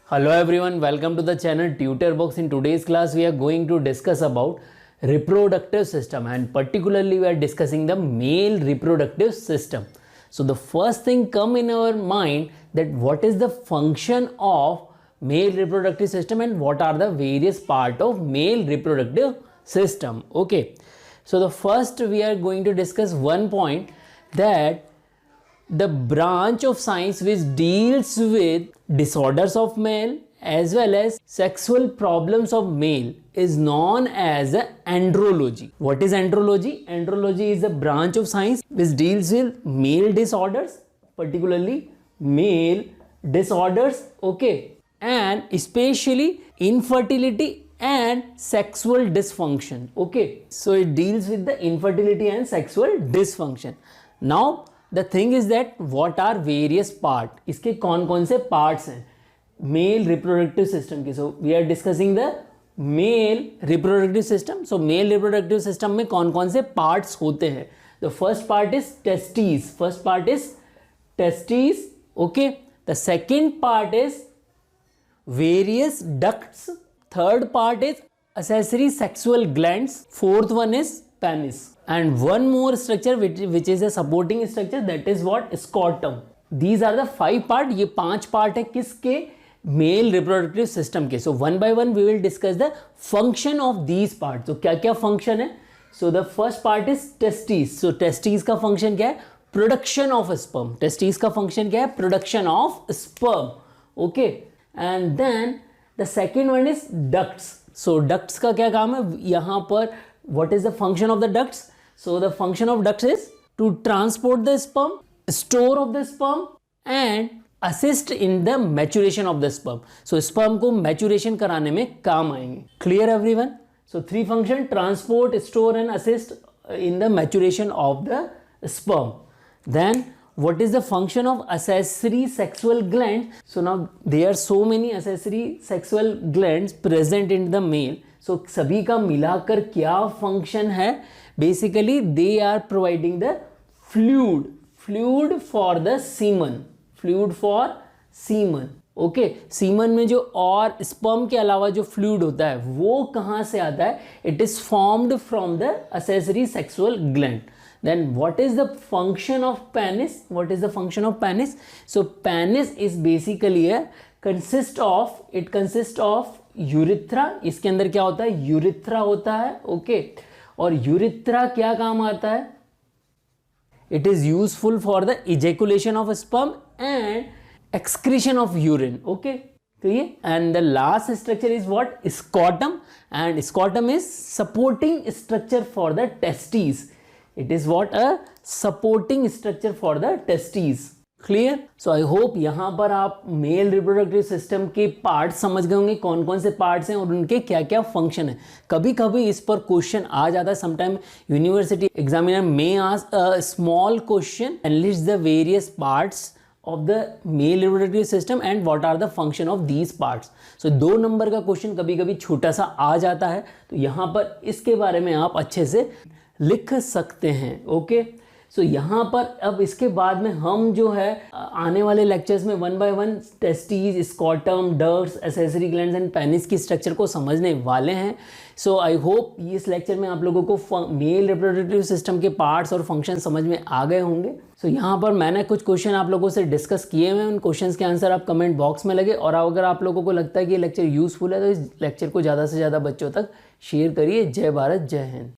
Hello everyone, welcome to the channel TutorBox. In today's class we are going to discuss about reproductive system and particularly we are discussing the male reproductive system. So the first thing come in our mind that what is the function of male reproductive system and what are the various part of male reproductive system. Okay, so the first we are going to discuss one point, that the branch of science which deals with disorders of male as well as sexual problems of male is known as andrology. What is andrology? Andrology is a branch of science which deals with male disorders, particularly male disorders, okay, and especially infertility and sexual dysfunction, okay. So it deals with the infertility and sexual dysfunction. Now the thing is that what are various part, इसके कौन कौन से parts हैं male reproductive system के. So we are discussing the male reproductive system. So male reproductive system में कौन कौन से parts होते हैं. The first part is testes. First part is testes, okay. The second part is various ducts. Third part is accessory sexual glands. Fourth one is penis. And one more structure which is a supporting structure, that is what? Scrotum. These are the 5 part. ये 5 part है किसके? Male reproductive system के. So one by one we will discuss the function of these parts. So क्या क्या function है? So the first part is testes. So testes का function क्या है? Production of sperm. Testes का function क्या है? Production of sperm. Okay. And then the second one is ducts. So ducts का क्या काम है? यहाँ पर what is the function of the ducts? So the function of ducts is to transport the sperm, store of the sperm and assist in the maturation of the sperm. So sperm को maturation कराने में काम आएंगे. Clear everyone? So 3 function: transport, store and assist in the maturation of the sperm. Then what is the function of accessory sexual gland? So now there are so many accessory sexual glands present in the male. So सभी का मिलाकर क्या function है? Basically they are providing the fluid for the semen. Fluid for semen. Okay, semen में जो और sperm के अलावा जो fluid होता है वो कहाँ से आता है? It is formed from the accessory sexual gland. Then what is the function of penis? What is the function of penis? So penis is basically consists of urethra. इसके अंदर क्या होता है? Urethra होता है, okay. और urethra क्या काम आता है? It is useful for the ejaculation of sperm and excretion of urine, okay. clear? And the last structure is what? Scrotum. And scrotum is supporting structure for the testes. It is what? A supporting structure for the testes. Clear. So I hope यहाँ पर आप mail reproductive system के parts समझ गए होंगे, कौन कौन से पार्ट्स हैं और उनके क्या क्या फंक्शन है. कभी कभी इस पर क्वेश्चन आ जाता है. Sometime university examiner may ask a small question and list the various parts of the male reproductive system and what are the function of these parts. So 2 number का क्वेश्चन कभी कभी छोटा सा आ जाता है, तो यहाँ पर इसके बारे में आप अच्छे से लिख सकते हैं, ओके. सो यहाँ पर अब इसके बाद में हम जो है आने वाले लेक्चर्स में 1 by 1 testes, scrotum, ducts, accessory glands and penis की स्ट्रक्चर को समझने वाले हैं. सो आई होप इस लेक्चर में आप लोगों को मेल रिप्रोडक्टिव सिस्टम के पार्ट्स और फंक्शन समझ में आ गए होंगे. सो यहाँ पर मैंने कुछ क्वेश्चन आप लोगों से डिस्कस किए हुए हैं. उन क्वेश्चंस के आंसर आप कमेंट बॉक्स में लगे, और अगर आप लोगों को लगता है कि ये लेक्चर यूजफुल है तो इस लेक्चर को ज़्यादा से ज़्यादा बच्चों तक शेयर करिए. जय भारत, जय हिंद.